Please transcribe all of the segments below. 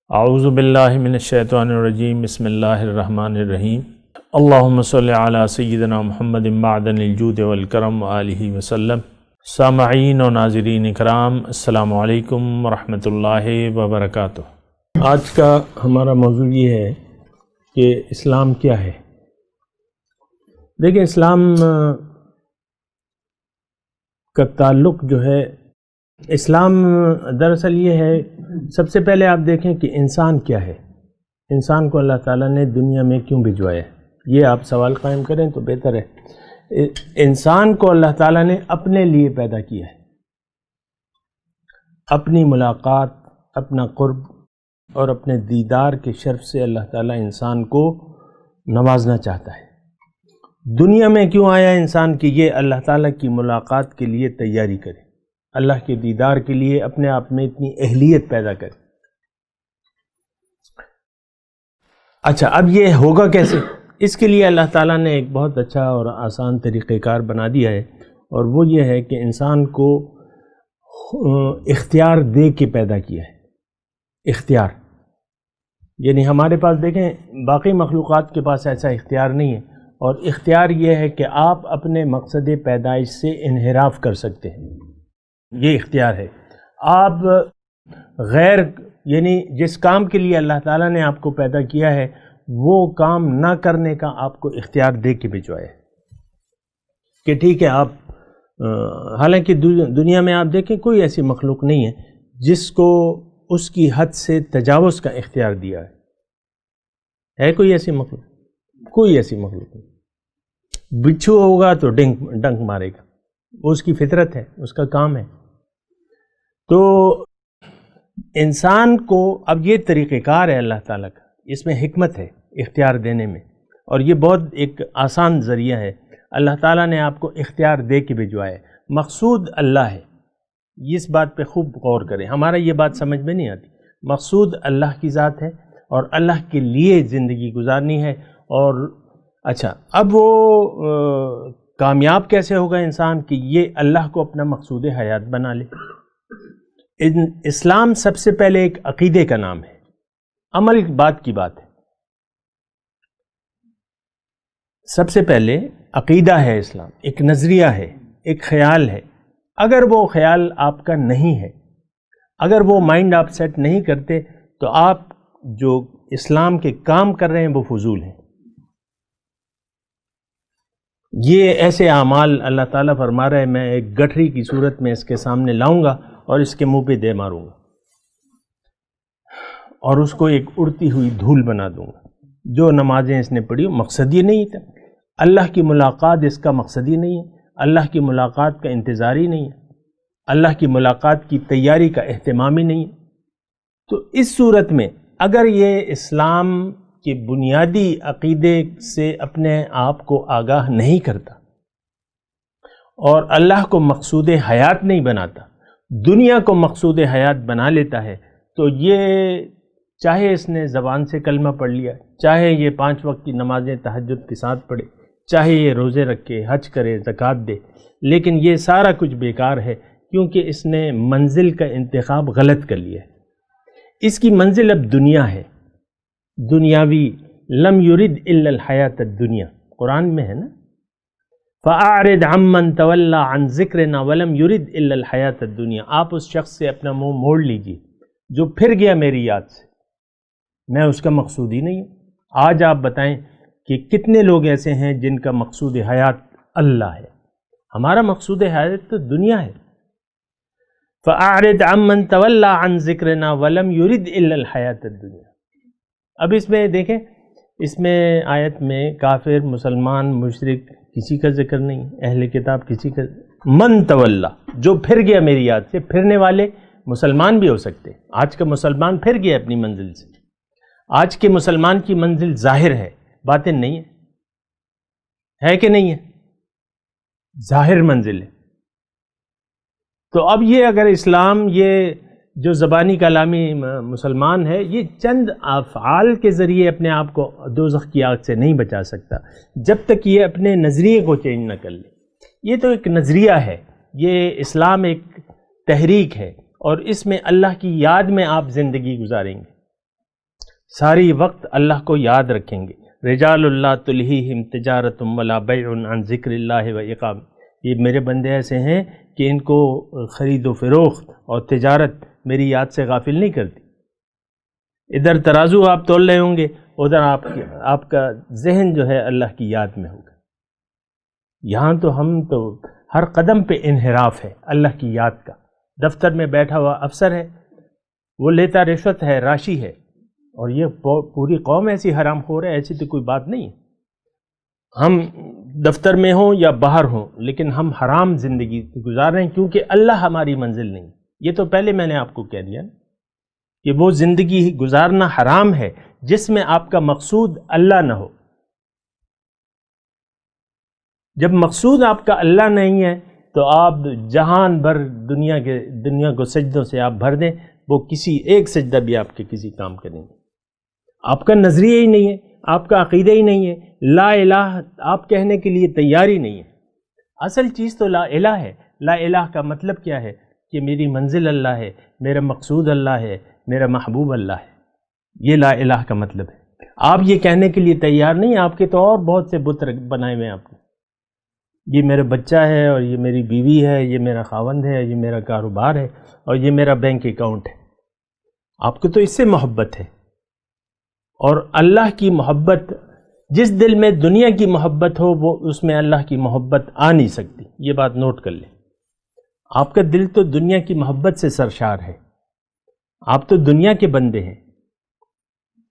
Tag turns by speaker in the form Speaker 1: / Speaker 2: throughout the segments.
Speaker 1: اعوذ باللہ من الشیطان الرجیم بسم اللہ الرحمن الرحیم اللہم صلی علی سیدنا محمد معدن الجود والکرم وآلہ وسلم۔ سامعین و ناظرین اکرام، السلام علیکم ورحمۃ اللہ وبرکاتہ۔ آج کا ہمارا موضوع یہ ہے کہ اسلام کیا ہے۔ دیکھیں، اسلام کا تعلق جو ہے، اسلام دراصل یہ ہے، سب سے پہلے آپ دیکھیں کہ انسان کیا ہے، انسان کو اللہ تعالیٰ نے دنیا میں کیوں بھجوایا ہے، یہ آپ سوال قائم کریں تو بہتر ہے۔ انسان کو اللہ تعالیٰ نے اپنے لیے پیدا کیا ہے، اپنی ملاقات، اپنا قرب اور اپنے دیدار کے شرف سے اللہ تعالیٰ انسان کو نوازنا چاہتا ہے۔ دنیا میں کیوں آیا انسان کہ یہ اللہ تعالیٰ کی ملاقات کے لیے تیاری کرے، اللہ کے دیدار کے لیے اپنے آپ میں اتنی اہلیت پیدا کرے۔ اچھا، اب یہ ہوگا کیسے؟ اس کے لیے اللہ تعالیٰ نے ایک بہت اچھا اور آسان طریقہ کار بنا دیا ہے، اور وہ یہ ہے کہ انسان کو اختیار دے کے پیدا کیا ہے۔ اختیار یعنی ہمارے پاس دیکھیں باقی مخلوقات کے پاس ایسا اختیار نہیں ہے، اور اختیار یہ ہے کہ آپ اپنے مقصد پیدائش سے انحراف کر سکتے ہیں، یہ اختیار ہے۔ آپ غیر یعنی جس کام کے لیے اللہ تعالیٰ نے آپ کو پیدا کیا ہے وہ کام نہ کرنے کا آپ کو اختیار دے کے بھجوایا ہے کہ ٹھیک ہے آپ حالانکہ دنیا میں آپ دیکھیں کوئی ایسی مخلوق نہیں ہے جس کو اس کی حد سے تجاوز کا اختیار دیا ہے کوئی ایسی مخلوق؟ کوئی ایسی مخلوق نہیں۔ بچھو ہوگا تو ڈنک مارے گا، وہ اس کی فطرت ہے، اس کا کام ہے۔ تو انسان کو اب یہ طریقہ کار ہے اللہ تعالیٰ کا، اس میں حکمت ہے اختیار دینے میں، اور یہ بہت ایک آسان ذریعہ ہے۔ اللہ تعالیٰ نے آپ کو اختیار دے کے بھجوایا ہے، مقصود اللہ ہے، اس بات پہ خوب غور کریں، ہمارا یہ بات سمجھ میں نہیں آتی۔ مقصود اللہ کی ذات ہے اور اللہ کے لیے زندگی گزارنی ہے۔ اور اچھا، اب وہ کامیاب کیسے ہوگا انسان کہ یہ اللہ کو اپنا مقصود حیات بنا لے۔ اسلام سب سے پہلے ایک عقیدے کا نام ہے، عمل بات کی بات ہے۔ سب سے پہلے عقیدہ ہے اسلام، ایک نظریہ ہے، ایک خیال ہے۔ اگر وہ خیال آپ کا نہیں ہے، اگر وہ مائنڈ آپ سیٹ نہیں کرتے تو آپ جو اسلام کے کام کر رہے ہیں وہ فضول ہیں۔ یہ ایسے اعمال اللہ تعالیٰ فرما رہا ہے میں ایک گٹھری کی صورت میں اس کے سامنے لاؤں گا اور اس کے منہ پہ دے ماروں گا اور اس کو ایک اڑتی ہوئی دھول بنا دوں گا۔ جو نمازیں اس نے پڑھی مقصد یہ نہیں تھا، اللہ کی ملاقات اس کا مقصد ہی نہیں ہے، اللہ کی ملاقات کا انتظار ہی نہیں ہے، اللہ کی ملاقات کی تیاری کا اہتمام ہی نہیں ہے۔ تو اس صورت میں اگر یہ اسلام کہ بنیادی عقیدے سے اپنے آپ کو آگاہ نہیں کرتا اور اللہ کو مقصود حیات نہیں بناتا، دنیا کو مقصود حیات بنا لیتا ہے، تو یہ چاہے اس نے زبان سے کلمہ پڑھ لیا، چاہے یہ 5 وقت کی نمازیں تہجد کے ساتھ پڑھے، چاہے یہ روزے رکھے، حج کرے، زکوٰۃ دے، لیکن یہ سارا کچھ بیکار ہے، کیونکہ اس نے منزل کا انتخاب غلط کر لیا ہے۔ اس کی منزل اب دنیا ہے، دنیاوی، لم یرد الا الحیات الدنیا، قرآن میں ہے نا، فَأَعْرِضْ عَمَّنْ تَوَلَّى عَنْ ذِكْرِنَا وَلَمْ يُرِدْ إِلَّا الْحَيَاةَ الدُّنْيَا۔ آپ اس شخص سے اپنا منہ موڑ لیجیے جو پھر گیا میری یاد سے، میں اس کا مقصود ہی نہیں ہوں۔ آج آپ بتائیں کہ کتنے لوگ ایسے ہیں جن کا مقصود حیات اللہ ہے؟ ہمارا مقصود حیات تو دنیا ہے۔ فَأَعْرِضْ عَمَّنْ تَوَلَّى عَنْ ذِكْرِنَا وَلَمْ يُرِدْ إِلَّا الْحَيَاةَ الدُّنْيَا۔ اب اس میں دیکھیں، اس میں آیت میں کافر، مسلمان، مشرک کسی کا ذکر نہیں، اہل کتاب کسی کا، من تولا، جو پھر گیا میری یاد سے۔ پھرنے والے مسلمان بھی ہو سکتے، آج کا مسلمان پھر گیا اپنی منزل سے۔ آج کے مسلمان کی منزل ظاہر ہے، باطن نہیں ہے کہ نہیں ہے؟ ظاہر منزل ہے۔ تو اب یہ اگر اسلام، یہ جو زبانی کلامی مسلمان ہے، یہ چند افعال کے ذریعے اپنے آپ کو دوزخ کی آگ سے نہیں بچا سکتا جب تک یہ اپنے نظریے کو چینج نہ کر لے۔ یہ تو ایک نظریہ ہے، یہ اسلام ایک تحریک ہے، اور اس میں اللہ کی یاد میں آپ زندگی گزاریں گے۔ ساری وقت اللہ کو یاد رکھیں گے. رجال اللہ تلہیہم تجارت ولا بیع عن ذکر اللہ و اقام، یہ میرے بندے ایسے ہیں کہ ان کو خرید و فروخت اور تجارت میری یاد سے غافل نہیں کرتی. ادھر ترازو آپ تول رہے ہوں گے، ادھر آپ کا ذہن جو ہے اللہ کی یاد میں ہوگا. یہاں تو ہم تو ہر قدم پہ انحراف ہے اللہ کی یاد کا. دفتر میں بیٹھا ہوا افسر ہے، وہ لیتا رشوت ہے، راشی ہے، اور یہ پوری قوم ایسی حرام خور ہے، ایسی تو کوئی بات نہیں ہے. ہم دفتر میں ہوں یا باہر ہوں لیکن ہم حرام زندگی گزار رہے ہیں کیونکہ اللہ ہماری منزل نہیں. یہ تو پہلے میں نے آپ کو کہہ دیا کہ وہ زندگی گزارنا حرام ہے جس میں آپ کا مقصود اللہ نہ ہو. جب مقصود آپ کا اللہ نہیں ہے تو آپ جہان بھر دنیا کو سجدوں سے آپ بھر دیں، وہ کسی ایک سجدہ بھی آپ کے کسی کام کا نہیں ہے. آپ کا نظریہ ہی نہیں ہے، آپ کا عقیدہ ہی نہیں ہے، لا الہ آپ کہنے کے لیے تیار ہی نہیں ہے. اصل چیز تو لا الہ ہے. لا الہ کا مطلب کیا ہے کہ میری منزل اللہ ہے، میرا مقصود اللہ ہے، میرا محبوب اللہ ہے. یہ لا الہ کا مطلب ہے. آپ یہ کہنے کے لیے تیار نہیں. آپ کے تو اور بہت سے بت بنائے ہوئے ہیں آپ نے. یہ میرا بچہ ہے، اور یہ میری بیوی ہے، یہ میرا خاوند ہے، یہ میرا کاروبار ہے، اور یہ میرا بینک اکاؤنٹ ہے. آپ کو تو اس سے محبت ہے. اور اللہ کی محبت، جس دل میں دنیا کی محبت ہو وہ اس میں اللہ کی محبت آ نہیں سکتی. یہ بات نوٹ کر لیں. آپ کا دل تو دنیا کی محبت سے سرشار ہے. آپ تو دنیا کے بندے ہیں.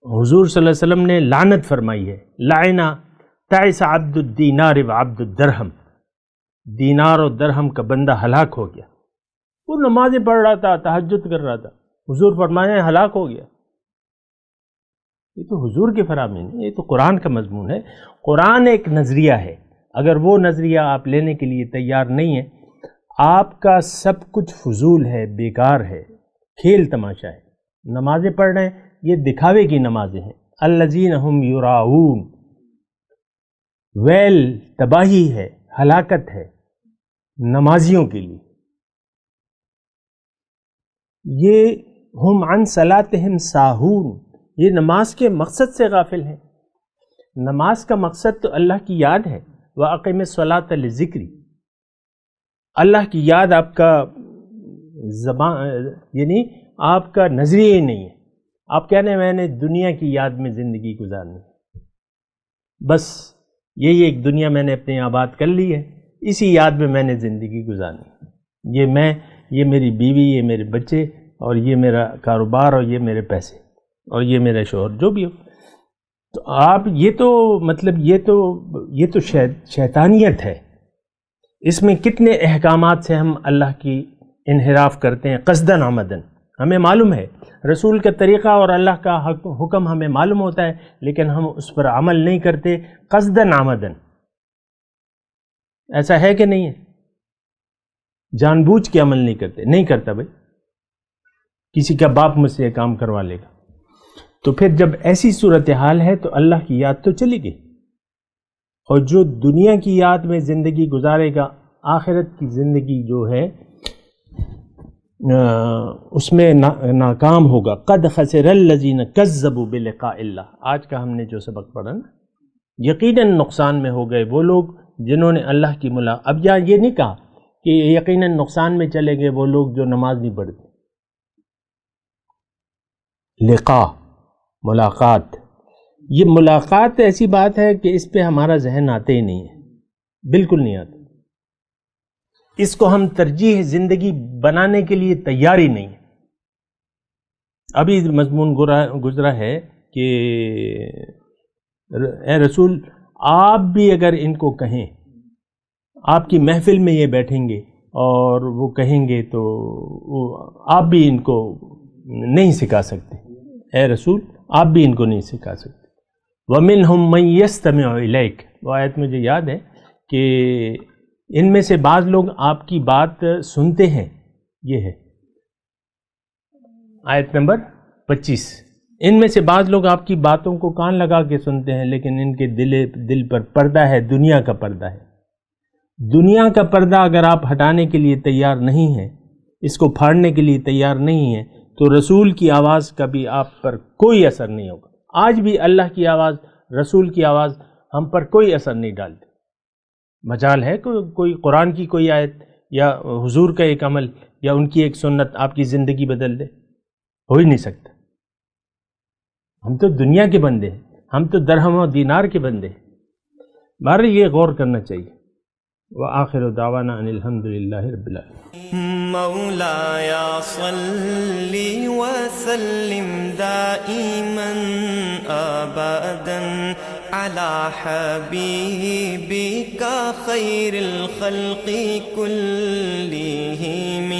Speaker 1: حضور صلی اللہ علیہ وسلم نے لعنت فرمائی ہے، لعنا تعس عبد الدینار وعبد الدرہم. دینار اور درہم کا بندہ ہلاک ہو گیا. وہ نمازیں پڑھ رہا تھا، تہجد کر رہا تھا، حضور فرمایا ہے ہلاک ہو گیا. یہ تو حضور کی فراہمی نہیں، یہ تو قرآن کا مضمون ہے. قرآن ایک نظریہ ہے. اگر وہ نظریہ آپ لینے کے لیے تیار نہیں ہیں، آپ کا سب کچھ فضول ہے، بیکار ہے، کھیل تماشا ہے. نمازیں پڑھ رہے ہیں، یہ دکھاوے کی نمازیں ہیں. الذین ہم یراؤون، ویل تباہی ہے، ہلاکت ہے نمازیوں کے لیے. یہ ہم عن صلاتہم ساہون، یہ نماز کے مقصد سے غافل ہیں. نماز کا مقصد تو اللہ کی یاد ہے. وَأَقِمِ الصَّلَاةَ لِذِكْرِی، اللہ کی یاد آپ کا زبان، یعنی آپ کا نظریہ ہی نہیں ہے. آپ کہہ رہے ہیں میں نے دنیا کی یاد میں زندگی گزارنی، بس یہی ایک دنیا میں نے اپنے آباد کر لی ہے، اسی یاد میں میں نے زندگی گزارنی. یہ میری بیوی، یہ میرے بچے، اور یہ میرا کاروبار، اور یہ میرے پیسے، اور یہ میرا شوہر، جو بھی ہو. تو آپ یہ تو شیطانیت ہے. اس میں کتنے احکامات سے ہم اللہ کی انحراف کرتے ہیں قصداً عمدن. ہمیں معلوم ہے رسول کا طریقہ اور اللہ کا حکم ہمیں معلوم ہوتا ہے، لیکن ہم اس پر عمل نہیں کرتے قصداً عمدن. ایسا ہے کہ نہیں ہے؟ جان بوجھ کے عمل نہیں کرتے. نہیں کرتا بھائی، کسی کا باپ مجھ سے یہ کام کروا لے گا. تو پھر جب ایسی صورتحال ہے تو اللہ کی یاد تو چلی گئی. اور جو دنیا کی یاد میں زندگی گزارے گا، آخرت کی زندگی جو ہے اس میں ناکام ہوگا. قد خسر الذین کذبوا بلقاء اللہ. آج کا ہم نے جو سبق پڑھا نا، یقیناً نقصان میں ہو گئے وہ لوگ جنہوں نے اللہ کی ملاقات. اب یہاں یہ نہیں کہا کہ یقیناً نقصان میں چلے گئے وہ لوگ جو نماز نہیں پڑھتے. لقاء، ملاقات. یہ ملاقات ایسی بات ہے کہ اس پہ ہمارا ذہن آتے ہی نہیں ہے، بالکل نہیں آتا. اس کو ہم ترجیح زندگی بنانے کے لیے تیار ہی نہیں. ابھی مضمون گزرا ہے کہ اے رسول، آپ بھی اگر ان کو کہیں، آپ کی محفل میں یہ بیٹھیں گے اور وہ کہیں گے تو آپ بھی ان کو نہیں سکھا سکتے. اے رسول، آپ بھی ان کو نہیں سکھا سکتے. وَمِنْهُمْ مَنْ يَسْتَمِعُ إِلَيْكَ. وہ آیت مجھے یاد ہے کہ ان میں سے بعض لوگ آپ کی بات سنتے ہیں. یہ ہے آیت نمبر 25. ان میں سے بعض لوگ آپ کی باتوں کو کان لگا کے سنتے ہیں، لیکن ان کے دل پر پردہ ہے، دنیا کا پردہ ہے. دنیا کا پردہ اگر آپ ہٹانے کے لیے تیار نہیں ہیں، اس کو پھاڑنے کے لیے تیار نہیں ہیں، تو رسول کی آواز کا بھی آپ پر کوئی اثر نہیں ہوگا. آج بھی اللہ کی آواز، رسول کی آواز ہم پر کوئی اثر نہیں ڈالتی۔ مجال ہے کوئی قرآن کی کوئی آیت یا حضور کا ایک عمل یا ان کی ایک سنت آپ کی زندگی بدل دے؟ ہو ہی نہیں سکتا۔ ہم تو دنیا کے بندے ہیں، ہم تو درہم و دینار کے بندے ہیں۔ بہرحال یہ غور کرنا چاہیے۔ وآخر دعوانا ان الحمدللہ رب العالمین۔
Speaker 2: مولاي صل وسلم دائما ابدا على حبيبك خير الخلق كلهم